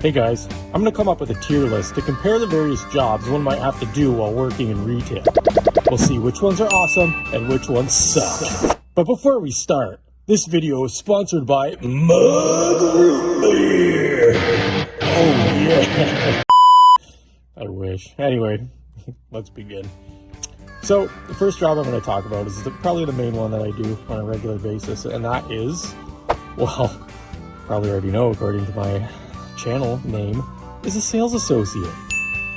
Hey guys, I'm going to come up with a tier list to compare the various jobs one might have to do while working in retail. We'll see which ones are awesome and which ones suck. But before we start, this video is sponsored by Mug Root Beer. Oh yeah. I wish. Anyway, let's begin. So the first job I'm going to talk about is probably the main one that I do on a regular basis, and that is, well, probably already know according to my channel name, is a sales associate.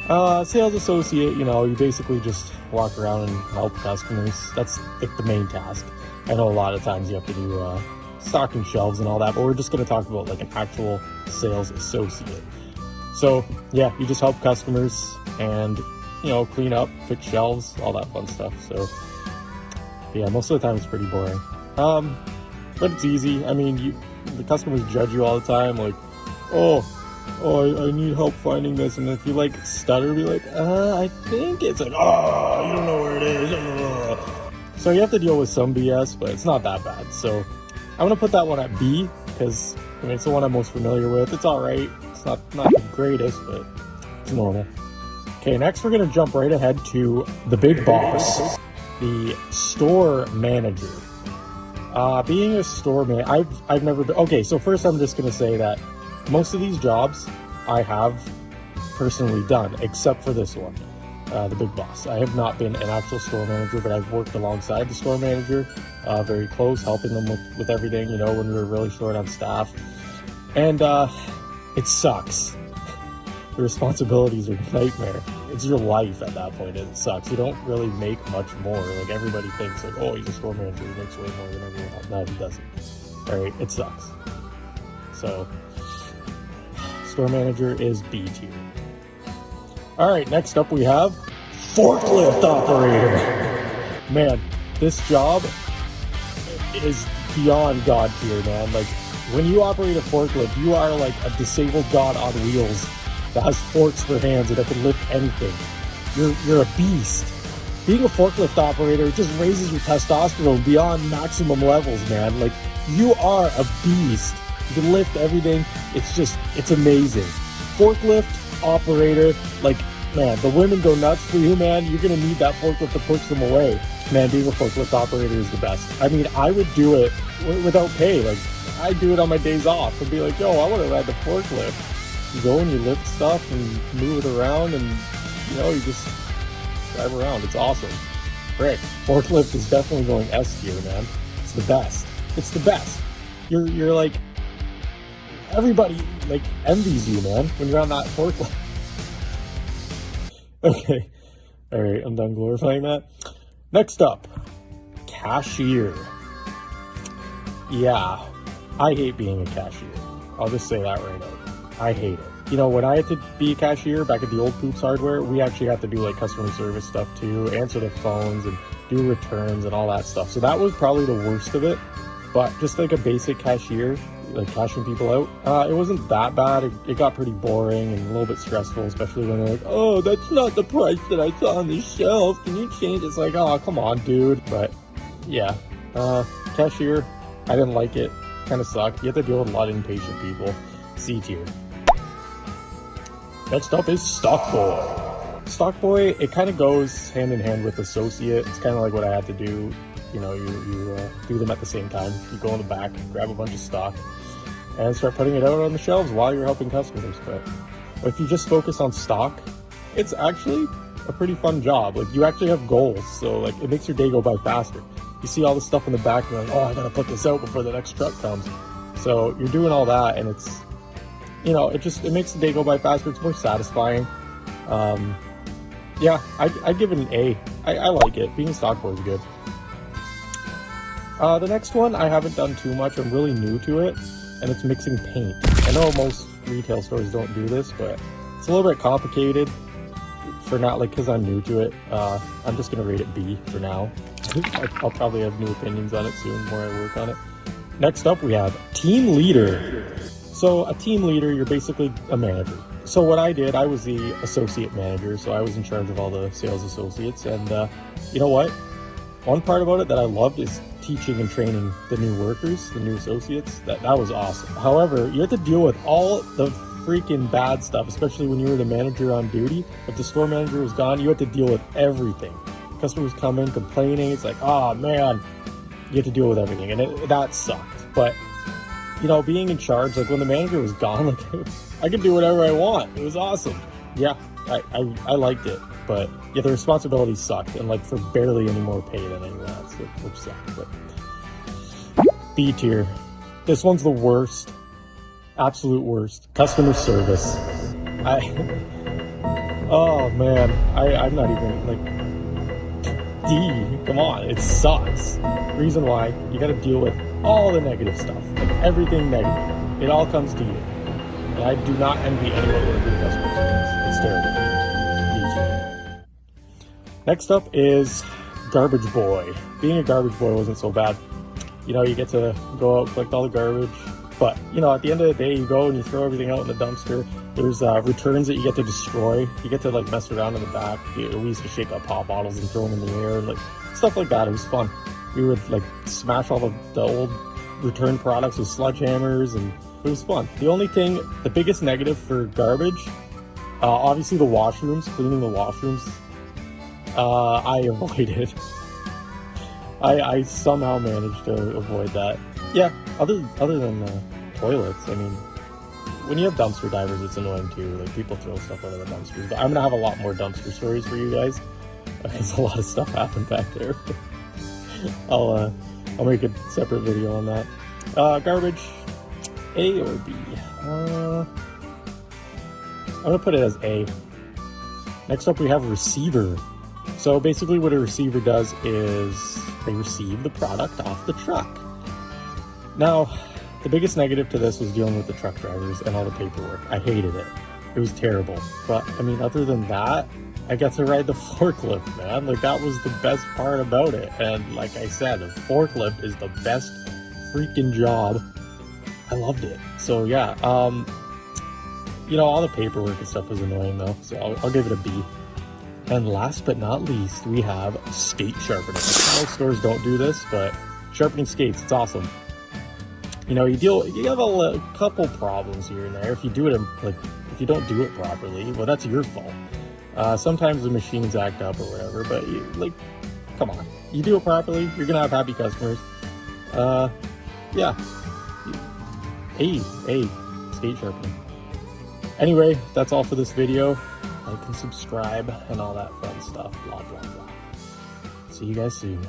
Sales associate, you basically just walk around and help customers. That's like the main task. I know a lot of times you have to do stocking shelves and all that, but we're just going to talk about like an actual sales associate. So yeah, you just help customers and clean up, fix shelves, all that fun stuff. So yeah, most of the time it's pretty boring, but it's easy. I mean, the customers judge you all the time, like, oh, I need help finding this. And if you like stutter, be like, I think it's like, you don't know where it is. So you have to deal with some BS, but it's not that bad. So I'm going to put that one at B because it's the one I'm most familiar with. It's all right. It's not the greatest, but it's normal. Okay, next we're going to jump right ahead to the big boss, the store manager. Being a store man, I've never been. Okay, so first I'm just going to say that most of these jobs I have personally done, except for this one, the big boss. I have not been an actual store manager, but I've worked alongside the store manager, very close, helping them with everything, when we were really short on staff. And it sucks. The responsibilities are a nightmare. It's your life at that point, and it sucks. You don't really make much more. Like, everybody thinks, like, oh, he's a store manager, he makes way more than everyone else. No, he doesn't. All right, it sucks. So store manager is B tier. All right, next up we have forklift operator. Man, this job is beyond God tier, man. Like, when you operate a forklift, you are like a disabled god on wheels that has forks for hands and that can lift anything. You're a beast. Being a forklift operator just raises your testosterone beyond maximum levels, man. Like, you are a beast. You can lift everything. It's amazing. Forklift operator, like, man, the women go nuts for you, man. You're going to need that forklift to push them away. Man, being a forklift operator is the best. I mean, I would do it without pay. Like, I do it on my days off and be like, yo, I want to ride the forklift. You go and you lift stuff and move it around and, you just drive around. It's awesome. Frick. Forklift is definitely going S tier, man. It's the best. It's the best. You're like, everybody like envies you, man, when you're on that forklift. Okay. All right. I'm done glorifying that. Next up, cashier. Yeah, I hate being a cashier. I'll just say that right now. I hate it. When I had to be a cashier back at the old Poops Hardware, we actually had to do like customer service stuff too, answer the phones and do returns and all that stuff. So that was probably the worst of it. But just like a basic cashier, like cashing people out, it wasn't that bad. It got pretty boring and a little bit stressful, especially when they're like, oh, that's not the price that I saw on the shelf. Can you change? It's like, oh, come on, dude. But yeah, cashier, I didn't like it. Kind of sucked. You have to deal with a lot of impatient people. C tier. Next up is stock boy. Stock boy, it kind of goes hand in hand with associate. It's kind of like what I had to do. You do them at the same time. You go in the back, grab a bunch of stock, and start putting it out on the shelves while you're helping customers. But if you just focus on stock, it's actually a pretty fun job. Like, you actually have goals, so like it makes your day go by faster. You see all the stuff in the back, and you're like, oh, I gotta put this out before the next truck comes. So you're doing all that, and it's, it makes the day go by faster. It's more satisfying. Yeah, I give it an A. I like it. Being a stock boy is good. The next one, I haven't done too much. I'm really new to it, and it's mixing paint. I know most retail stores don't do this, but it's a little bit complicated for not, like, because I'm new to it. I'm just going to rate it B for now. I'll probably have new opinions on it soon, the more I work on it. Next up, we have team leader. So a team leader, you're basically a manager. So what I did, I was the associate manager, so I was in charge of all the sales associates. And you know what? One part about it that I loved is teaching and training the new workers, the new associates. That was awesome. However, you have to deal with all the freaking bad stuff, especially when you were the manager on duty. If the store manager was gone, you had to deal with everything. Customers come in complaining. It's like, oh man, you have to deal with everything, and that sucked. But you know, being in charge, like when the manager was gone, like I could do whatever I want. It was awesome. Yeah, I liked it. But yeah, the responsibility sucked, and like for barely any more pay than anyone else, which sucked. But B tier, this one's the worst, absolute worst. Customer service. Oh man, I'm not even like D. Come on, it sucks. Reason why, you got to deal with all the negative stuff, like everything negative. It all comes to you, and I do not envy anyone working in customer service. It's terrible. Next up is garbage boy. Being a garbage boy wasn't so bad. You know, you get to go out, collect all the garbage, but you know, at the end of the day, you go and you throw everything out in the dumpster. There's returns that you get to destroy. You get to like mess around in the back. We used to shake up pop bottles and throw them in the air and like stuff like that. It was fun. We would like smash all the old return products with sledgehammers, and it was fun. The biggest negative for garbage, obviously the washrooms, cleaning the washrooms. I avoided. I somehow managed to avoid that. Yeah, other than toilets, I mean, when you have dumpster divers, it's annoying too. Like people throw stuff out of the dumpsters. But I'm gonna have a lot more dumpster stories for you guys, because a lot of stuff happened back there. I'll make a separate video on that. Garbage, A or B? I'm gonna put it as A. Next up, we have receiver. So basically what a receiver does is they receive the product off the truck. Now, the biggest negative to this was dealing with the truck drivers and all the paperwork. I hated it. It was terrible. But I mean, other than that, I got to ride the forklift, man. Like that was the best part about it. And like I said, the forklift is the best freaking job. I loved it. So yeah, you know, all the paperwork and stuff was annoying though. So I'll give it a B. And last but not least, we have skate sharpening. Most stores don't do this, but sharpening skates, it's awesome. You know, you have a couple problems here and there. If you do it, if you don't do it properly, well, that's your fault. Sometimes the machines act up or whatever, but come on. You do it properly, you're gonna have happy customers. Yeah. A, skate sharpening. Anyway, that's all for this video. Like and subscribe and all that fun stuff, blah, blah, blah. See you guys soon.